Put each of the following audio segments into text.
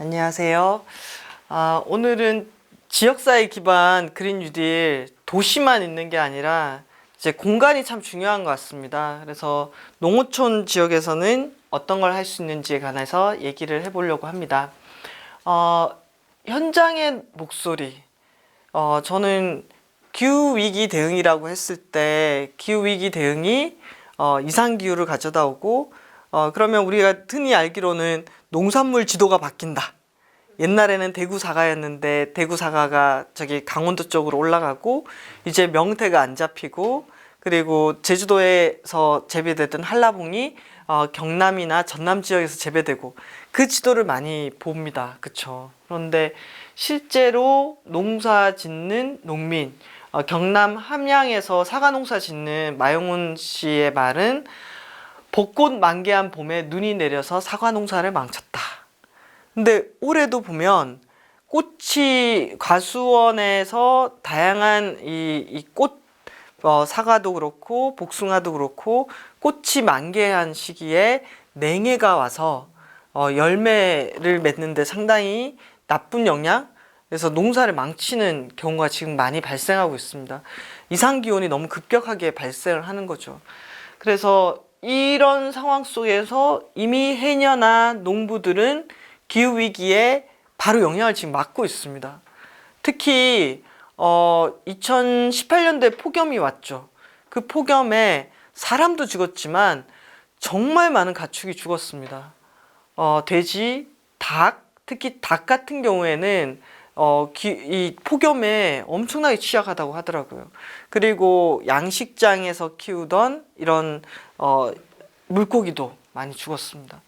안녕하세요. 오늘은 지역사회 기반 그린 뉴딜 도시만 있는 게 아니라 이제 공간이 참 중요한 것 같습니다. 그래서 농어촌 지역에서는 어떤 걸 할 수 있는지에 관해서 얘기를 해보려고 합니다. 현장의 목소리. 저는 기후위기 대응이라고 했을 때 기후위기 대응이 이상기후를 가져다 오고 그러면 우리가 흔히 알기로는 농산물 지도가 바뀐다. 옛날에는 대구 사과였는데 대구 사과가 저기 강원도 쪽으로 올라가고 이제 명태가 안 잡히고 그리고 제주도에서 재배되던 한라봉이 경남이나 전남 지역에서 재배되고 그 지도를 많이 봅니다. 그쵸? 그런데 실제로 농사 짓는 농민 경남 함양에서 사과 농사 짓는 마용훈 씨의 말은 벚꽃 만개한 봄에 눈이 내려서 사과 농사를 망쳤다. 근데 올해도 보면 꽃이 과수원에서 다양한 이 꽃, 사과도 그렇고 복숭아도 그렇고 꽃이 만개한 시기에 냉해가 와서 열매를 맺는데 상당히 나쁜 영향, 그래서 농사를 망치는 경우가 지금 많이 발생하고 있습니다. 이상기온이 너무 급격하게 발생을 하는 거죠. 그래서 이런 상황 속에서 이미 해녀나 농부들은 기후위기에 바로 영향을 지금 맞고 있습니다. 특히 2018년도에 폭염이 왔죠. 그 폭염에 사람도 죽었지만 정말 많은 가축이 죽었습니다. 돼지, 닭, 특히 닭 같은 경우에는 이 폭염에 엄청나게 취약하다고 하더라고요. 그리고 양식장에서 키우던 이런 물고기도 많이 죽었습니다.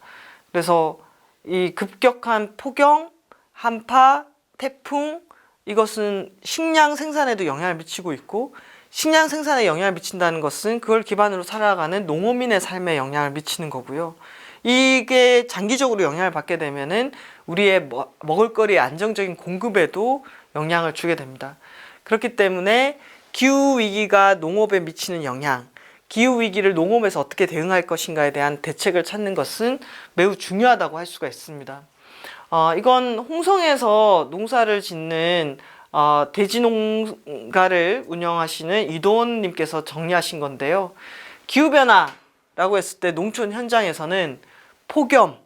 그래서 이 급격한 폭염, 한파, 태풍, 이것은 식량 생산에도 영향을 미치고 있고, 식량 생산에 영향을 미친다는 것은 그걸 기반으로 살아가는 농어민의 삶에 영향을 미치는 거고요. 이게 장기적으로 영향을 받게 되면은 우리의 먹을거리의 안정적인 공급에도 영향을 주게 됩니다. 그렇기 때문에 기후위기가 농업에 미치는 영향, 기후위기를 농업에서 어떻게 대응할 것인가에 대한 대책을 찾는 것은 매우 중요하다고 할 수가 있습니다. 이건 홍성에서 농사를 짓는 돼지농가를 운영하시는 이도원님께서 정리하신 건데요. 기후변화라고 했을 때 농촌 현장에서는 폭염,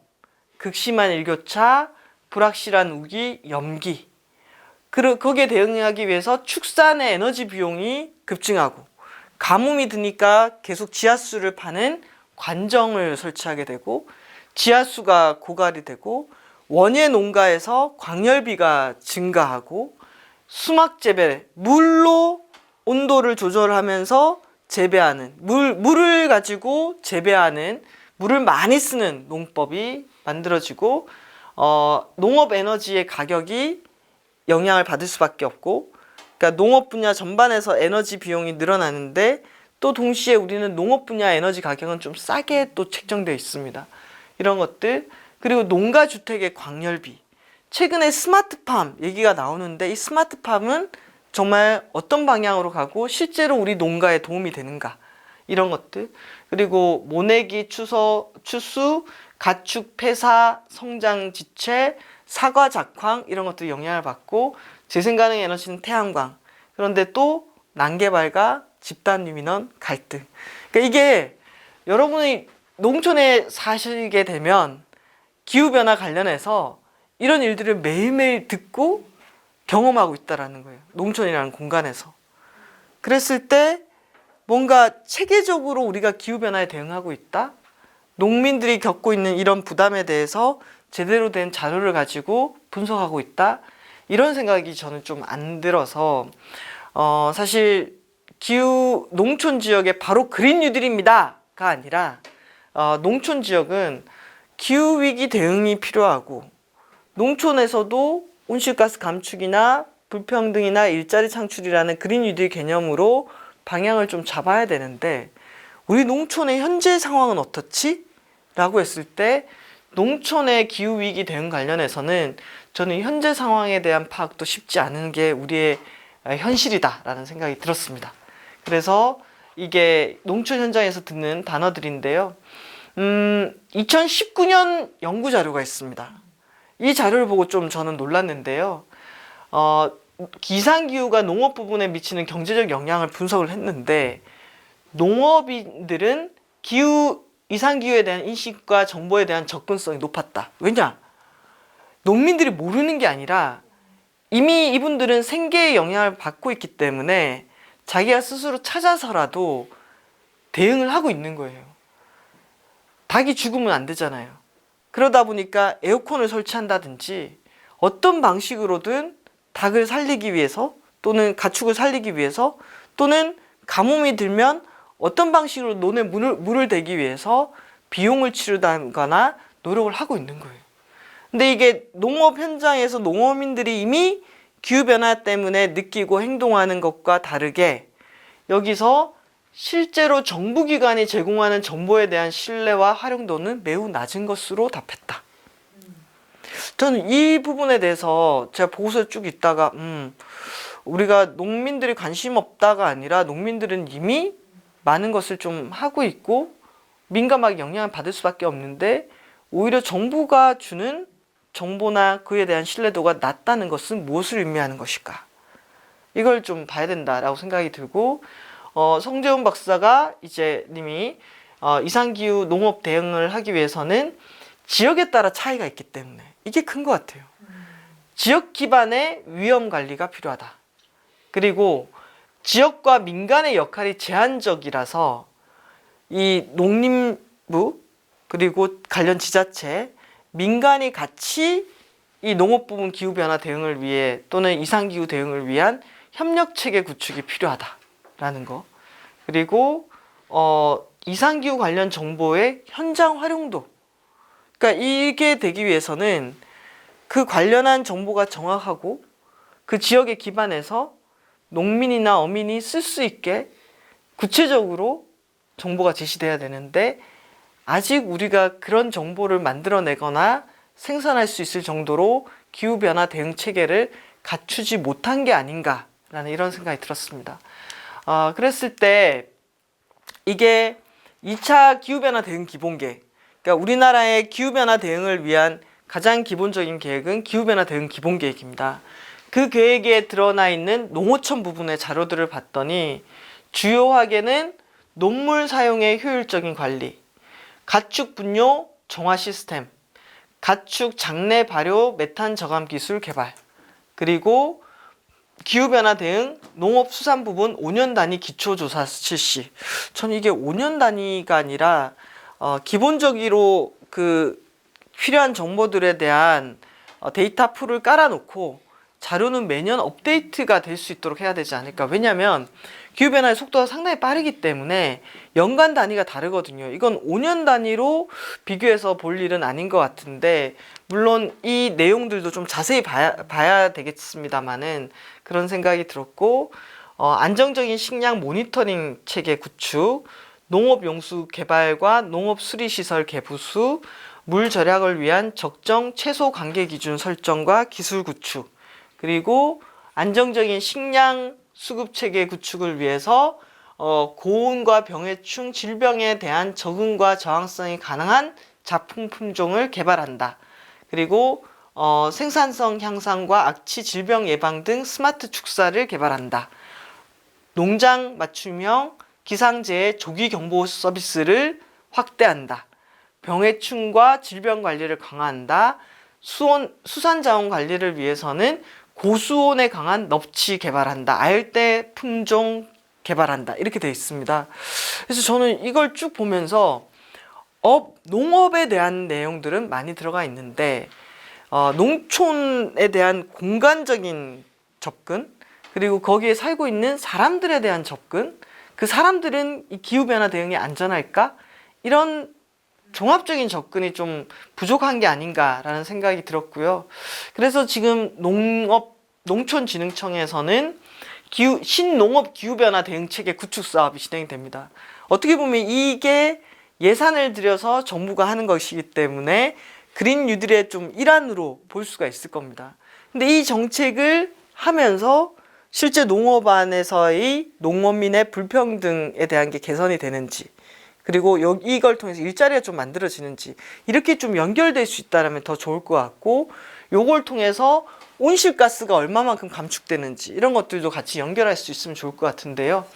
극심한 일교차, 불확실한 우기, 염기, 거기에 대응하기 위해서 축산의 에너지 비용이 급증하고 가뭄이 드니까 계속 지하수를 파는 관정을 설치하게 되고 지하수가 고갈이 되고 원예 농가에서 광열비가 증가하고 수막 재배, 물로 온도를 조절하면서 재배하는 물을 가지고 재배하는 물을 많이 쓰는 농법이 만들어지고 농업 에너지의 가격이 영향을 받을 수밖에 없고, 그러니까 농업 분야 전반에서 에너지 비용이 늘어나는데 또 동시에 우리는 농업 분야 에너지 가격은 좀 싸게 또 책정되어 있습니다. 이런 것들, 그리고 농가 주택의 광열비, 최근에 스마트팜 얘기가 나오는데 이 스마트팜은 정말 어떤 방향으로 가고 실제로 우리 농가에 도움이 되는가, 이런 것들, 그리고 모내기 추수, 가축 폐사, 성장 지체, 사과 작황, 이런 것들이 영향을 받고 재생 가능 에너지는 태양광, 그런데 또 난개발과 집단 유민원 갈등. 그러니까 이게 여러분이 농촌에 사시게 되면 기후변화 관련해서 이런 일들을 매일매일 듣고 경험하고 있다는 거예요. 농촌이라는 공간에서. 그랬을 때 뭔가 체계적으로 우리가 기후변화에 대응하고 있다? 농민들이 겪고 있는 이런 부담에 대해서 제대로 된 자료를 가지고 분석하고 있다? 이런 생각이 저는 좀 안 들어서 사실 농촌 지역에 바로 그린 뉴딜입니다가 아니라 농촌 지역은 기후위기 대응이 필요하고 농촌에서도 온실가스 감축이나 불평등이나 일자리 창출이라는 그린 뉴딜 개념으로 방향을 좀 잡아야 되는데 우리 농촌의 현재 상황은 어떻지? 라고 했을 때 농촌의 기후위기 대응 관련해서는 저는 현재 상황에 대한 파악도 쉽지 않은 게 우리의 현실이다라는 생각이 들었습니다. 그래서 이게 농촌 현장에서 듣는 단어들인데요. 2019년 연구 자료가 있습니다. 이 자료를 보고 좀 저는 놀랐는데요. 기상기후가 농업 부분에 미치는 경제적 영향을 분석을 했는데 농업인들은 이상기후에 대한 인식과 정보에 대한 접근성이 높았다. 왜냐? 농민들이 모르는 게 아니라 이미 이분들은 생계의 영향을 받고 있기 때문에 자기가 스스로 찾아서라도 대응을 하고 있는 거예요. 닭이 죽으면 안 되잖아요. 그러다 보니까 에어컨을 설치한다든지 어떤 방식으로든 닭을 살리기 위해서 또는 가축을 살리기 위해서 또는 가뭄이 들면 어떤 방식으로 논에 물을 대기 위해서 비용을 치르다거나 노력을 하고 있는 거예요. 근데 이게 농업 현장에서 농어민들이 이미 기후변화 때문에 느끼고 행동하는 것과 다르게 여기서 실제로 정부기관이 제공하는 정보에 대한 신뢰와 활용도는 매우 낮은 것으로 답했다. 저는 이 부분에 대해서 제가 보고서를 쭉 읽다가 우리가 농민들이 관심 없다가 아니라 농민들은 이미 많은 것을 좀 하고 있고 민감하게 영향을 받을 수밖에 없는데 오히려 정부가 주는 정보나 그에 대한 신뢰도가 낮다는 것은 무엇을 의미하는 것일까? 이걸 좀 봐야 된다라고 생각이 들고 성재훈 박사가 이제 님이 이상기후 농업 대응을 하기 위해서는 지역에 따라 차이가 있기 때문에 이게 큰 것 같아요. 지역 기반의 위험 관리가 필요하다. 그리고 지역과 민간의 역할이 제한적이라서 이 농림부 그리고 관련 지자체, 민간이 같이 이 농업 부분 기후변화 대응을 위해 또는 이상기후 대응을 위한 협력체계 구축이 필요하다라는 거. 그리고 이상기후 관련 정보의 현장 활용도. 그러니까 이게 되기 위해서는 그 관련한 정보가 정확하고 그 지역에 기반해서 농민이나 어민이 쓸 수 있게 구체적으로 정보가 제시돼야 되는데 아직 우리가 그런 정보를 만들어내거나 생산할 수 있을 정도로 기후변화 대응 체계를 갖추지 못한 게 아닌가라는 이런 생각이 들었습니다. 그랬을 때 이게 2차 기후변화 대응 기본계획, 그러니까 우리나라의 기후변화 대응을 위한 가장 기본적인 계획은 기후변화 대응 기본계획입니다. 그 계획에 드러나 있는 농어촌 부분의 자료들을 봤더니 주요하게는 농물 사용의 효율적인 관리, 가축 분뇨 정화 시스템, 가축 장내 발효 메탄 저감 기술 개발, 그리고 기후변화 대응 농업수산 부분 5년 단위 기초조사 실시. 저는 이게 5년 단위가 아니라 기본적으로 그 필요한 정보들에 대한 데이터 풀을 깔아놓고 자료는 매년 업데이트가 될 수 있도록 해야 되지 않을까. 왜냐하면 기후변화의 속도가 상당히 빠르기 때문에 연간 단위가 다르거든요. 이건 5년 단위로 비교해서 볼 일은 아닌 것 같은데 물론 이 내용들도 좀 자세히 봐야 되겠습니다만은 그런 생각이 들었고 안정적인 식량 모니터링 체계 구축, 농업용수 개발과 농업수리시설 개부수, 물 절약을 위한 적정 최소 관계 기준 설정과 기술 구축, 그리고 안정적인 식량 수급 체계 구축을 위해서 고온과 병해충 질병에 대한 적응과 저항성이 가능한 작품 품종을 개발한다. 그리고 생산성 향상과 악취 질병 예방 등 스마트 축사를 개발한다. 농장 맞춤형 기상재해 조기 경보 서비스를 확대한다. 병해충과 질병 관리를 강화한다. 수산자원 관리를 위해서는 고수온에 강한 넙치 개발한다. 아열대 품종 개발한다. 이렇게 되어 있습니다. 그래서 저는 이걸 쭉 보면서 농업에 대한 내용들은 많이 들어가 있는데 농촌에 대한 공간적인 접근, 그리고 거기에 살고 있는 사람들에 대한 접근, 그 사람들은 이 기후변화 대응에 안전할까? 이런 종합적인 접근이 좀 부족한 게 아닌가라는 생각이 들었고요. 그래서 지금 농촌진흥청에서는 신농업 기후변화 대응체계 구축 사업이 진행이 됩니다. 어떻게 보면 이게 예산을 들여서 정부가 하는 것이기 때문에 그린 뉴딜의 좀 일환으로 볼 수가 있을 겁니다. 근데 이 정책을 하면서 실제 농업 안에서의 농어민의 불평등에 대한 게 개선이 되는지, 그리고 이걸 통해서 일자리가 좀 만들어지는지, 이렇게 좀 연결될 수 있다면 더 좋을 것 같고, 요걸 통해서 온실가스가 얼마만큼 감축되는지 이런 것들도 같이 연결할 수 있으면 좋을 것 같은데요.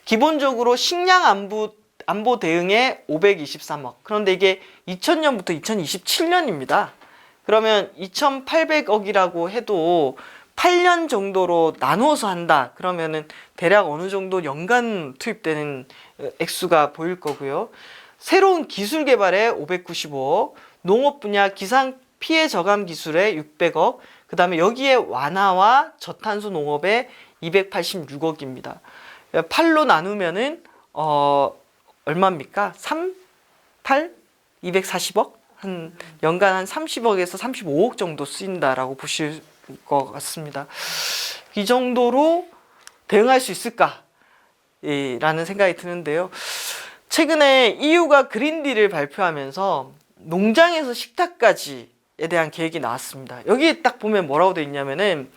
기본적으로 식량 안보 대응에 523억. 그런데 이게 2000년부터 2027년입니다. 그러면 2800억이라고 해도 8년 정도로 나누어서 한다. 그러면은 대략 어느 정도 연간 투입되는 액수가 보일 거고요. 새로운 기술 개발에 595억, 농업 분야 기상 피해 저감 기술에 600억, 그 다음에 여기에 완화와 저탄소 농업에 286억입니다. 8로 나누면은 얼마입니까? 3, 8, 240억? 한 연간 한 30억에서 35억 정도 쓰인다라고 보실 것 같습니다. 이 정도로 대응할 수 있을까? 라는 생각이 드는데요. 최근에 EU가 그린딜을 발표하면서 농장에서 식탁까지에 대한 계획이 나왔습니다. 여기에 딱 보면 뭐라고 되어 있냐면은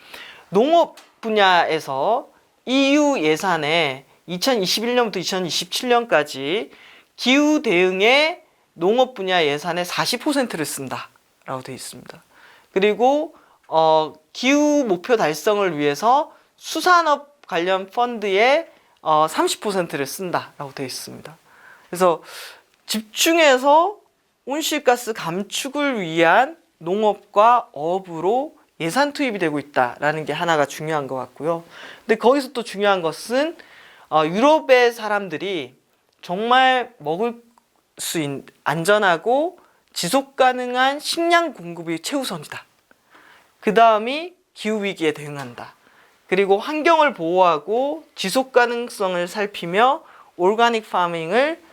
농업 분야에서 EU 예산에 2021년부터 2027년까지 기후 대응에 농업 분야 예산의 40%를 쓴다라고 되어 있습니다. 그리고 기후 목표 달성을 위해서 수산업 관련 펀드에 30%를 쓴다라고 되어 있습니다. 그래서 집중해서 온실가스 감축을 위한 농업과 어업으로 예산 투입이 되고 있다라는 게 하나가 중요한 것 같고요. 근데 거기서 또 중요한 것은 유럽의 사람들이 정말 먹을 수 있는 안전하고 지속 가능한 식량 공급이 최우선이다. 그 다음이 기후위기에 대응한다. 그리고 환경을 보호하고 지속 가능성을 살피며 오르가닉 파밍을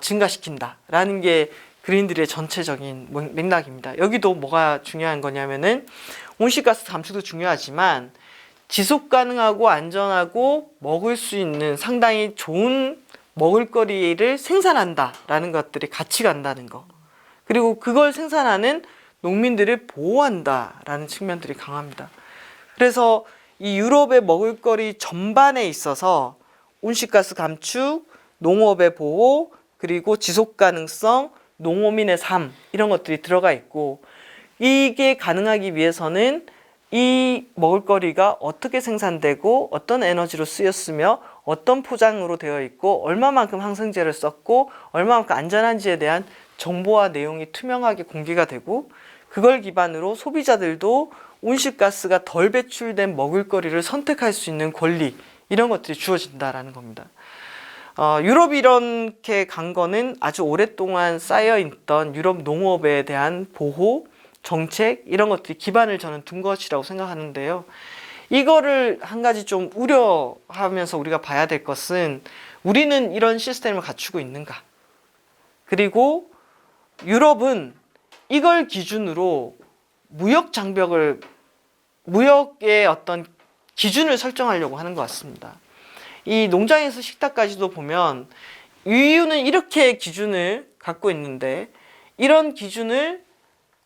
증가시킨다 라는 게 그린딜의 전체적인 맥락입니다. 여기도 뭐가 중요한 거냐면은 온실가스 감축도 중요하지만 지속 가능하고 안전하고 먹을 수 있는 상당히 좋은 먹을거리를 생산한다 라는 것들이 같이 간다는 거, 그리고 그걸 생산하는 농민들을 보호한다 라는 측면들이 강합니다. 그래서 이 유럽의 먹을거리 전반에 있어서 온실가스 감축, 농업의 보호, 그리고 지속가능성, 농어민의 삶 이런 것들이 들어가 있고, 이게 가능하기 위해서는 이 먹을거리가 어떻게 생산되고 어떤 에너지로 쓰였으며 어떤 포장으로 되어 있고 얼마만큼 항생제를 썼고 얼마만큼 안전한지에 대한 정보와 내용이 투명하게 공개가 되고, 그걸 기반으로 소비자들도 온실가스가 덜 배출된 먹을거리를 선택할 수 있는 권리, 이런 것들이 주어진다라는 겁니다. 유럽이 이렇게 간 거는 아주 오랫동안 쌓여있던 유럽 농업에 대한 보호, 정책 이런 것들이 기반을 저는 둔 것이라고 생각하는데요. 이거를 한 가지 좀 우려하면서 우리가 봐야 될 것은, 우리는 이런 시스템을 갖추고 있는가? 그리고 유럽은 이걸 기준으로 무역의 어떤 기준을 설정하려고 하는 것 같습니다. 이 농장에서 식탁까지도 보면 EU는 이렇게 기준을 갖고 있는데, 이런 기준을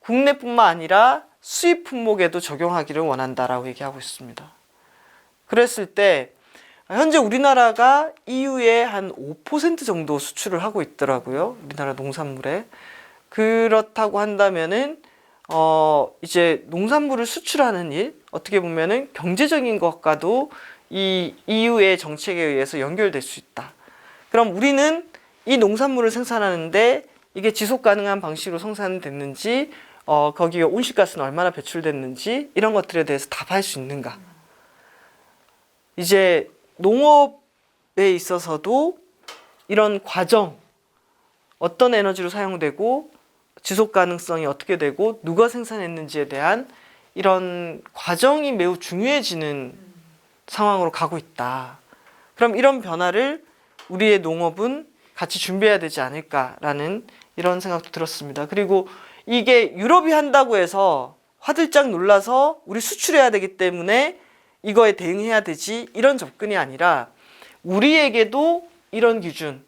국내뿐만 아니라 수입 품목에도 적용하기를 원한다라고 얘기하고 있습니다. 그랬을 때 현재 우리나라가 EU에 한 5% 정도 수출을 하고 있더라고요. 우리나라 농산물에. 그렇다고 한다면은 이제 농산물을 수출하는 일, 어떻게 보면은 경제적인 것과도 이 EU의 정책에 의해서 연결될 수 있다. 그럼 우리는 이 농산물을 생산하는데 이게 지속 가능한 방식으로 생산됐는지, 거기에 온실가스는 얼마나 배출됐는지 이런 것들에 대해서 답할 수 있는가. 이제 농업에 있어서도 이런 과정, 어떤 에너지로 사용되고 지속 가능성이 어떻게 되고 누가 생산했는지에 대한 이런 과정이 매우 중요해지는 상황으로 가고 있다. 그럼 이런 변화를 우리의 농업은 같이 준비해야 되지 않을까라는 이런 생각도 들었습니다. 그리고 이게 유럽이 한다고 해서 화들짝 놀라서 우리 수출해야 되기 때문에 이거에 대응해야 되지, 이런 접근이 아니라 우리에게도 이런 기준,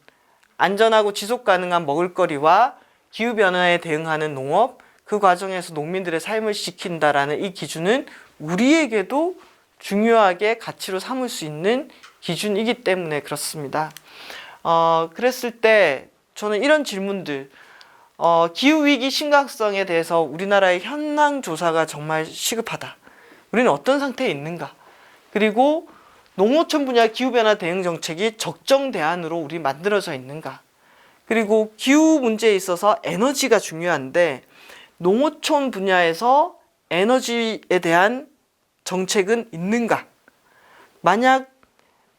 안전하고 지속 가능한 먹을거리와 기후변화에 대응하는 농업, 그 과정에서 농민들의 삶을 지킨다라는 이 기준은 우리에게도 중요하게 가치로 삼을 수 있는 기준이기 때문에 그렇습니다. 그랬을 때 저는 이런 질문들, 기후위기 심각성에 대해서 우리나라의 현황 조사가 정말 시급하다. 우리는 어떤 상태에 있는가? 그리고 농어촌 분야 기후변화 대응 정책이 적정 대안으로 우리 만들어져 있는가? 그리고 기후 문제에 있어서 에너지가 중요한데 농어촌 분야에서 에너지에 대한 정책은 있는가? 만약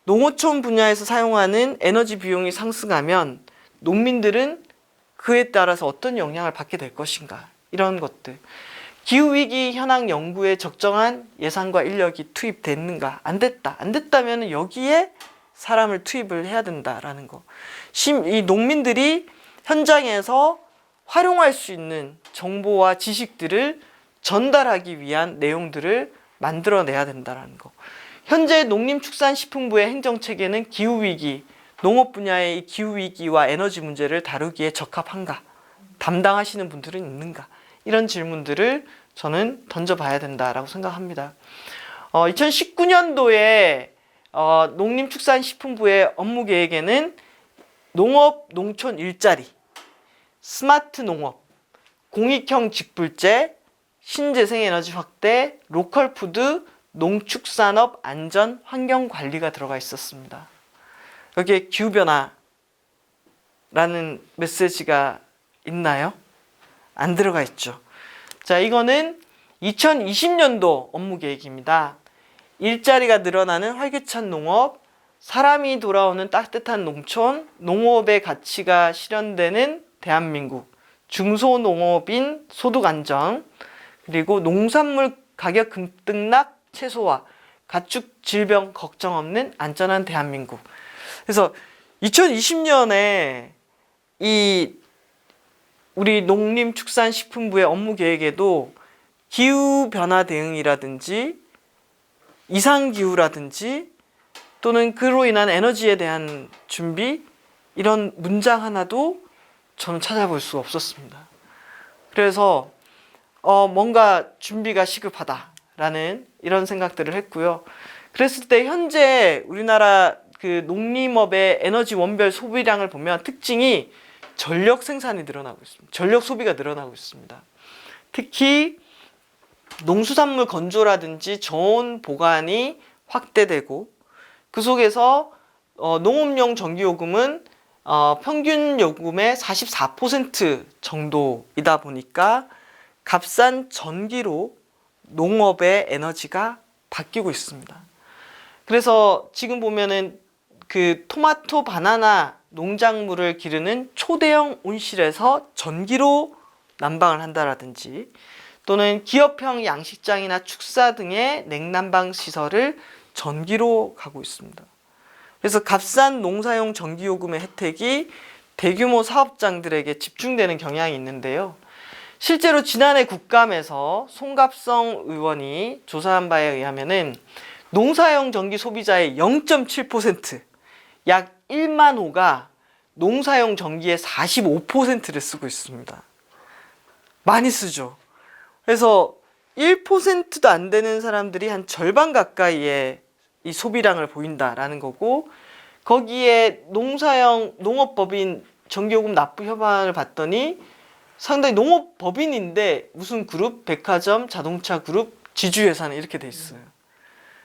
농어촌 분야에서 사용하는 에너지 비용이 상승하면 농민들은 그에 따라서 어떤 영향을 받게 될 것인가? 이런 것들. 기후위기 현황 연구에 적정한 예산과 인력이 투입됐는가? 안 됐다. 안 됐다면 여기에 사람을 투입을 해야 된다라는 거. 이 농민들이 현장에서 활용할 수 있는 정보와 지식들을 전달하기 위한 내용들을 만들어내야 된다는 거. 현재 농림축산식품부의 행정체계는 기후위기, 농업 분야의 이 기후위기와 에너지 문제를 다루기에 적합한가? 담당하시는 분들은 있는가? 이런 질문들을 저는 던져봐야 된다라고 생각합니다. 2019년도에 농림축산식품부의 업무 계획에는 농업, 농촌 일자리, 스마트 농업, 공익형 직불제, 신재생에너지 확대, 로컬푸드, 농축산업 안전 환경 관리가 들어가 있었습니다. 여기에 기후변화라는 메시지가 있나요? 안 들어가 있죠. 자, 이거는 2020년도 업무 계획입니다. 일자리가 늘어나는 활기찬 농업, 사람이 돌아오는 따뜻한 농촌, 농업의 가치가 실현되는 대한민국, 중소농업인 소득 안정, 그리고 농산물 가격 급등락 최소화, 가축 질병 걱정 없는 안전한 대한민국. 그래서 2020년에 이 우리 농림축산식품부의 업무 계획에도 기후변화 대응이라든지 이상기후라든지 또는 그로 인한 에너지에 대한 준비, 이런 문장 하나도 저는 찾아볼 수 없었습니다. 그래서 뭔가 준비가 시급하다라는 이런 생각들을 했고요. 그랬을 때 현재 우리나라 그 농림업의 에너지 원별 소비량을 보면 특징이 전력 생산이 늘어나고 있습니다. 전력 소비가 늘어나고 있습니다. 특히 농수산물 건조라든지 저온 보관이 확대되고 그 속에서 농업용 전기요금은 평균 요금의 44% 정도이다 보니까 값싼 전기로 농업의 에너지가 바뀌고 있습니다. 그래서 지금 보면은 그 토마토, 바나나 농작물을 기르는 초대형 온실에서 전기로 난방을 한다라든지 또는 기업형 양식장이나 축사 등의 냉난방 시설을 전기로 가고 있습니다. 그래서 값싼 농사용 전기요금의 혜택이 대규모 사업장들에게 집중되는 경향이 있는데요. 실제로 지난해 국감에서 송갑성 의원이 조사한 바에 의하면은 농사용 전기 소비자의 0.7%, 약 1만 호가 농사용 전기의 45%를 쓰고 있습니다. 많이 쓰죠. 그래서 1%도 안 되는 사람들이 한 절반 가까이의 이 소비량을 보인다라는 거고, 거기에 농업법인 전기요금 납부 협안을 봤더니 상당히 농업법인인데 무슨 그룹, 백화점, 자동차 그룹, 지주회사는 이렇게 돼 있어요.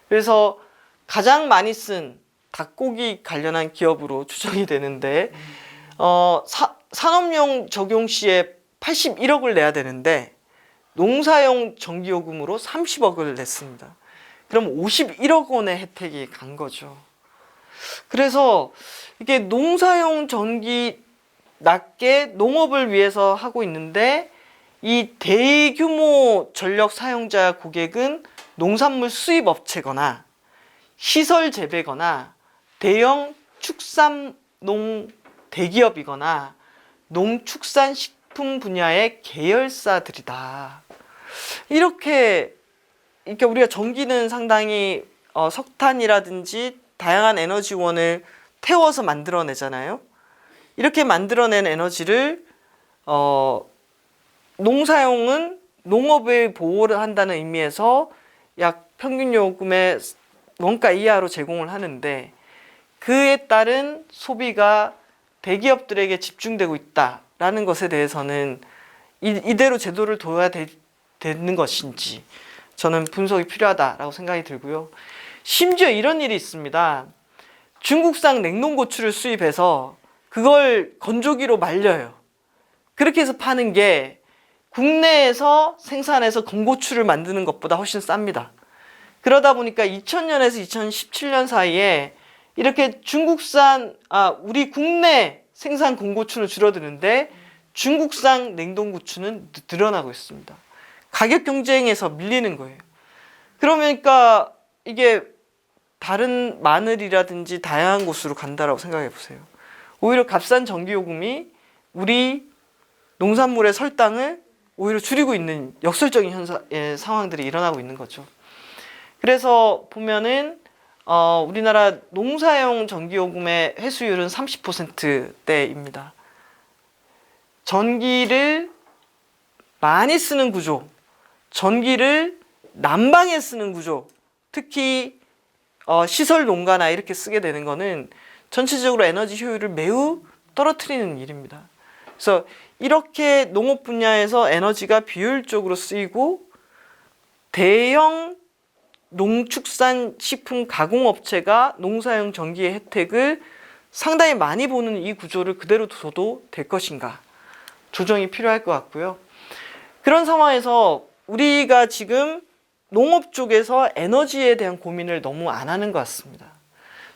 그래서 가장 많이 쓴 닭고기 관련한 기업으로 추정이 되는데 산업용 적용 시에 81억을 내야 되는데 농사용 전기요금으로 30억을 냈습니다. 그럼 51억 원의 혜택이 간 거죠. 그래서 이게 농사용 전기 낮게 농업을 위해서 하고 있는데 이 대규모 전력 사용자 고객은 농산물 수입 업체거나 시설 재배거나 대형 축산농 대기업이거나 농축산식품 분야의 계열사들이다. 이렇게 우리가 전기는 상당히 석탄이라든지 다양한 에너지원을 태워서 만들어내잖아요. 이렇게 만들어낸 에너지를 농사용은 농업의 보호를 한다는 의미에서 약 평균 요금의 원가 이하로 제공을 하는데 그에 따른 소비가 대기업들에게 집중되고 있다. 되는가라는 것에 대해서는 이대로 제도를 둬야 되는 것인지 저는 분석이 필요하다라고 생각이 들고요. 심지어 이런 일이 있습니다. 중국산 냉동고추를 수입해서 그걸 건조기로 말려요. 그렇게 해서 파는 게 국내에서 생산해서 건고추를 만드는 것보다 훨씬 쌉니다. 그러다 보니까 2000년에서 2017년 사이에 이렇게 우리 국내 생산 건고추는 줄어드는데 중국산 냉동고추는 늘어나고 있습니다. 가격 경쟁에서 밀리는 거예요. 그러니까 이게 다른 마늘이라든지 다양한 곳으로 간다라고 생각해 보세요. 오히려 값싼 전기요금이 우리 농산물의 설탕을 오히려 줄이고 있는 역설적인 상황들이 일어나고 있는 거죠. 그래서 보면은 우리나라 농사용 전기요금의 회수율은 30%대입니다. 전기를 많이 쓰는 구조, 전기를 난방에 쓰는 구조, 특히 시설 농가나 이렇게 쓰게 되는 거는 전체적으로 에너지 효율을 매우 떨어뜨리는 일입니다. 그래서 이렇게 농업 분야에서 에너지가 비효율적으로 쓰이고 대형 농축산 식품 가공업체가 농사용 전기의 혜택을 상당히 많이 보는 이 구조를 그대로 둬도 될 것인가, 조정이 필요할 것 같고요. 그런 상황에서 우리가 지금 농업 쪽에서 에너지에 대한 고민을 너무 안 하는 것 같습니다.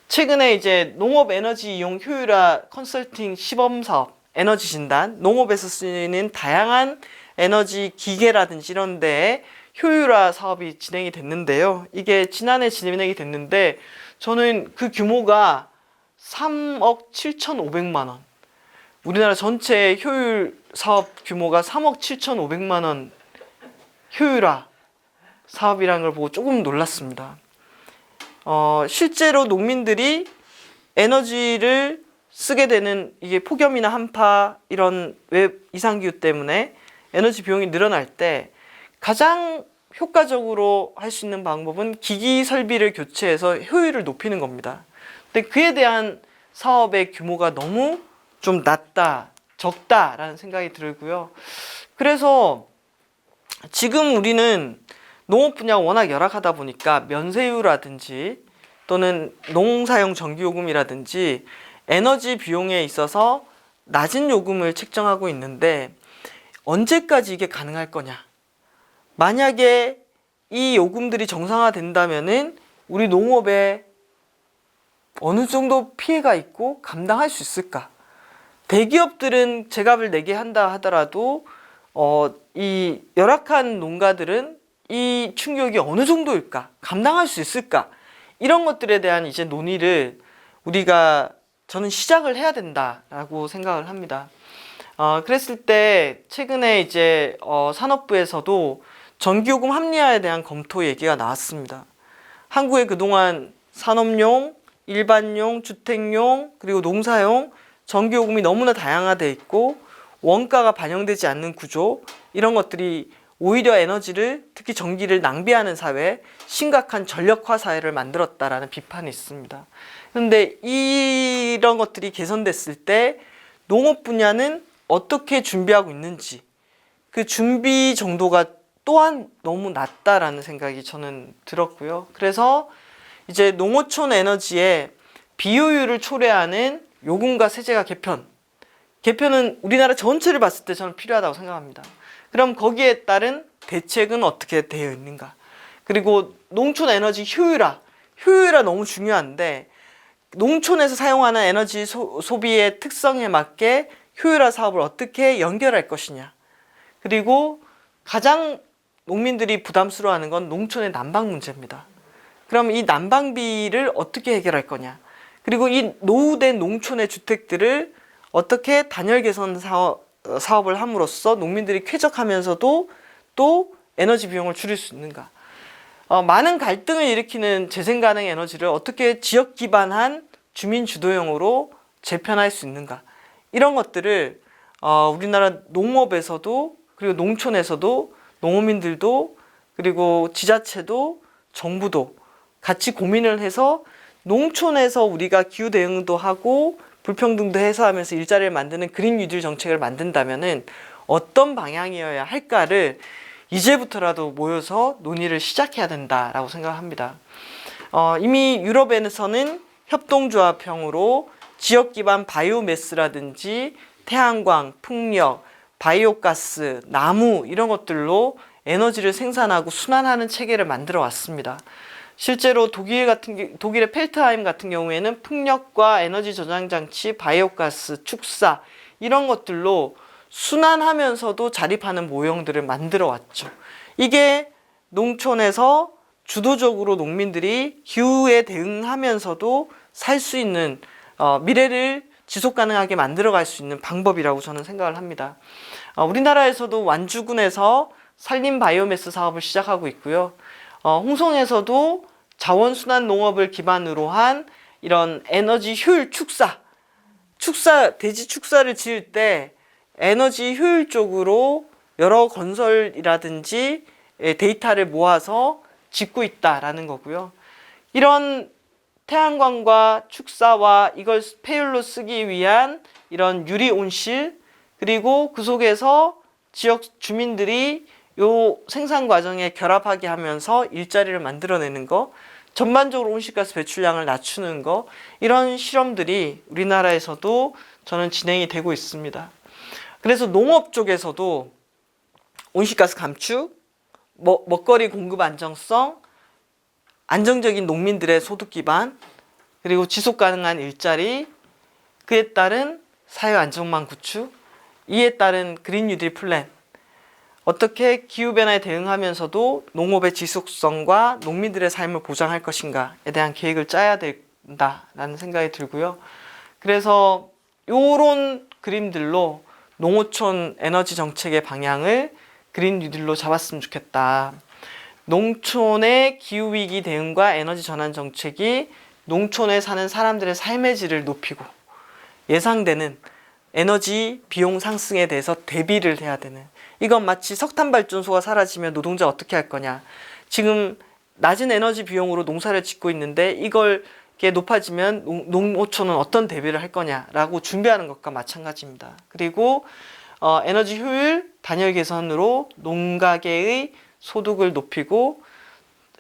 최근에 이제 농업 에너지 이용 효율화 컨설팅 시범 사업, 에너지 진단, 농업에서 쓰이는 다양한 에너지 기계라든지 이런 데에 효율화 사업이 진행이 됐는데요. 이게 지난해 진행이 됐는데 저는 그 규모가 3억 7,500만 원. 우리나라 전체 효율 사업 규모가 3억 7,500만 원 효율화 사업이라는 걸 보고 조금 놀랐습니다. 실제로 농민들이 에너지를 쓰게 되는 이게 폭염이나 한파 이런 외 이상기후 때문에 에너지 비용이 늘어날 때 가장 효과적으로 할 수 있는 방법은 기기 설비를 교체해서 효율을 높이는 겁니다. 근데 그에 대한 사업의 규모가 너무 좀 낮다, 적다라는 생각이 들고요. 그래서 지금 우리는 농업 분야가 워낙 열악하다 보니까 면세유라든지 또는 농사용 전기요금이라든지 에너지 비용에 있어서 낮은 요금을 책정하고 있는데 언제까지 이게 가능할 거냐? 만약에 이 요금들이 정상화된다면은 우리 농업에 어느 정도 피해가 있고 감당할 수 있을까? 대기업들은 제값을 내게 한다 하더라도 이 열악한 농가들은 이 충격이 어느 정도일까? 감당할 수 있을까? 이런 것들에 대한 이제 논의를 저는 시작을 해야 된다라고 생각을 합니다. 그랬을 때 최근에 이제 산업부에서도 전기요금 합리화에 대한 검토 얘기가 나왔습니다. 한국에 그동안 산업용, 일반용, 주택용, 그리고 농사용 전기요금이 너무나 다양화되어 있고 원가가 반영되지 않는 구조, 이런 것들이 오히려 에너지를, 특히 전기를 낭비하는 사회, 심각한 전력화 사회를 만들었다라는 비판이 있습니다. 그런데 이런 것들이 개선됐을 때 농업 분야는 어떻게 준비하고 있는지, 그 준비 정도가 또한 너무 낮다라는 생각이 저는 들었고요. 그래서 이제 농어촌 에너지의 비효율을 초래하는 요금과 세제가 개편은 우리나라 전체를 봤을 때 저는 필요하다고 생각합니다. 그럼 거기에 따른 대책은 어떻게 되어 있는가? 그리고 농촌 에너지 효율화 너무 중요한데 농촌에서 사용하는 에너지 소비의 특성에 맞게 효율화 사업을 어떻게 연결할 것이냐. 그리고 가장 농민들이 부담스러워하는 건 농촌의 난방 문제입니다. 그럼 이 난방비를 어떻게 해결할 거냐. 그리고 이 노후된 농촌의 주택들을 어떻게 단열 개선 사업을 함으로써 농민들이 쾌적하면서도 또 에너지 비용을 줄일 수 있는가. 많은 갈등을 일으키는 재생 가능 에너지를 어떻게 지역 기반한 주민 주도형으로 재편할 수 있는가. 이런 것들을 우리나라 농업에서도 그리고 농촌에서도 농어민들도 그리고 지자체도 정부도 같이 고민을 해서 농촌에서 우리가 기후 대응도 하고 불평등도 해소하면서 일자리를 만드는 그린 뉴딜 정책을 만든다면은 어떤 방향이어야 할까를 이제부터라도 모여서 논의를 시작해야 된다라고 생각합니다. 이미 유럽에서는 협동조합형으로 지역 기반 바이오매스라든지 태양광, 풍력, 바이오가스, 나무 이런 것들로 에너지를 생산하고 순환하는 체계를 만들어 왔습니다. 실제로 독일의 펠트하임 같은 경우에는 풍력과 에너지 저장 장치, 바이오가스, 축사 이런 것들로 순환하면서도 자립하는 모형들을 만들어 왔죠. 이게 농촌에서 주도적으로 농민들이 기후에 대응하면서도 살 수 있는 미래를 지속 가능하게 만들어갈 수 있는 방법이라고 저는 생각을 합니다. 우리나라에서도 완주군에서 산림 바이오매스 사업을 시작하고 있고요. 홍성에서도 자원순환 농업을 기반으로 한 이런 에너지 효율 축사, 돼지 축사를 지을 때 에너지 효율적으로 여러 건설이라든지 데이터를 모아서 짓고 있다라는 거고요. 이런 태양광과 축사와 이걸 폐율로 쓰기 위한 이런 유리 온실, 그리고 그 속에서 지역 주민들이 요 생산 과정에 결합하게 하면서 일자리를 만들어내는 거, 전반적으로 온실가스 배출량을 낮추는 거, 이런 실험들이 우리나라에서도 저는 진행이 되고 있습니다. 그래서 농업 쪽에서도 온실가스 감축, 먹거리 공급 안정성, 안정적인 농민들의 소득 기반, 그리고 지속 가능한 일자리, 그에 따른 사회 안정망 구축, 이에 따른 그린 뉴딜 플랜, 어떻게 기후변화에 대응하면서도 농업의 지속성과 농민들의 삶을 보장할 것인가에 대한 계획을 짜야 된다라는 생각이 들고요. 그래서 요런 그림들로 농어촌 에너지 정책의 방향을 그린 뉴딜로 잡았으면 좋겠다. 농촌의 기후위기 대응과 에너지 전환 정책이 농촌에 사는 사람들의 삶의 질을 높이고 예상되는 에너지 비용 상승에 대해서 대비를 해야 되는, 이건 마치 석탄 발전소가 사라지면 노동자 어떻게 할 거냐, 지금 낮은 에너지 비용으로 농사를 짓고 있는데 이걸 높아지면 농어촌은 어떤 대비를 할 거냐라고 준비하는 것과 마찬가지입니다. 그리고 에너지 효율 단열 개선으로 농가계의 소득을 높이고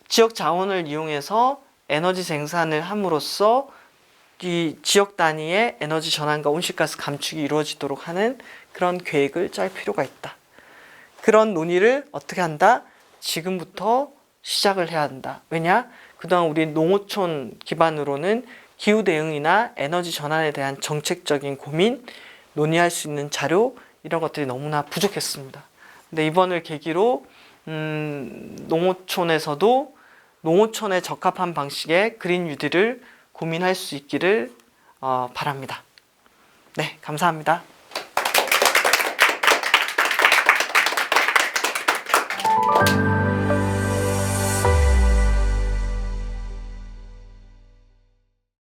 지역 자원을 이용해서 에너지 생산을 함으로써 이 지역 단위의 에너지 전환과 온실가스 감축이 이루어지도록 하는 그런 계획을 짤 필요가 있다. 그런 논의를 어떻게 한다? 지금부터 시작을 해야 한다. 왜냐? 그동안 우리 농어촌 기반으로는 기후 대응이나 에너지 전환에 대한 정책적인 고민, 논의할 수 있는 자료 이런 것들이 너무나 부족했습니다. 근데 이번을 계기로 농어촌에서도 농어촌에 적합한 방식의 그린 뉴딜을 고민할 수 있기를 바랍니다. 네, 감사합니다.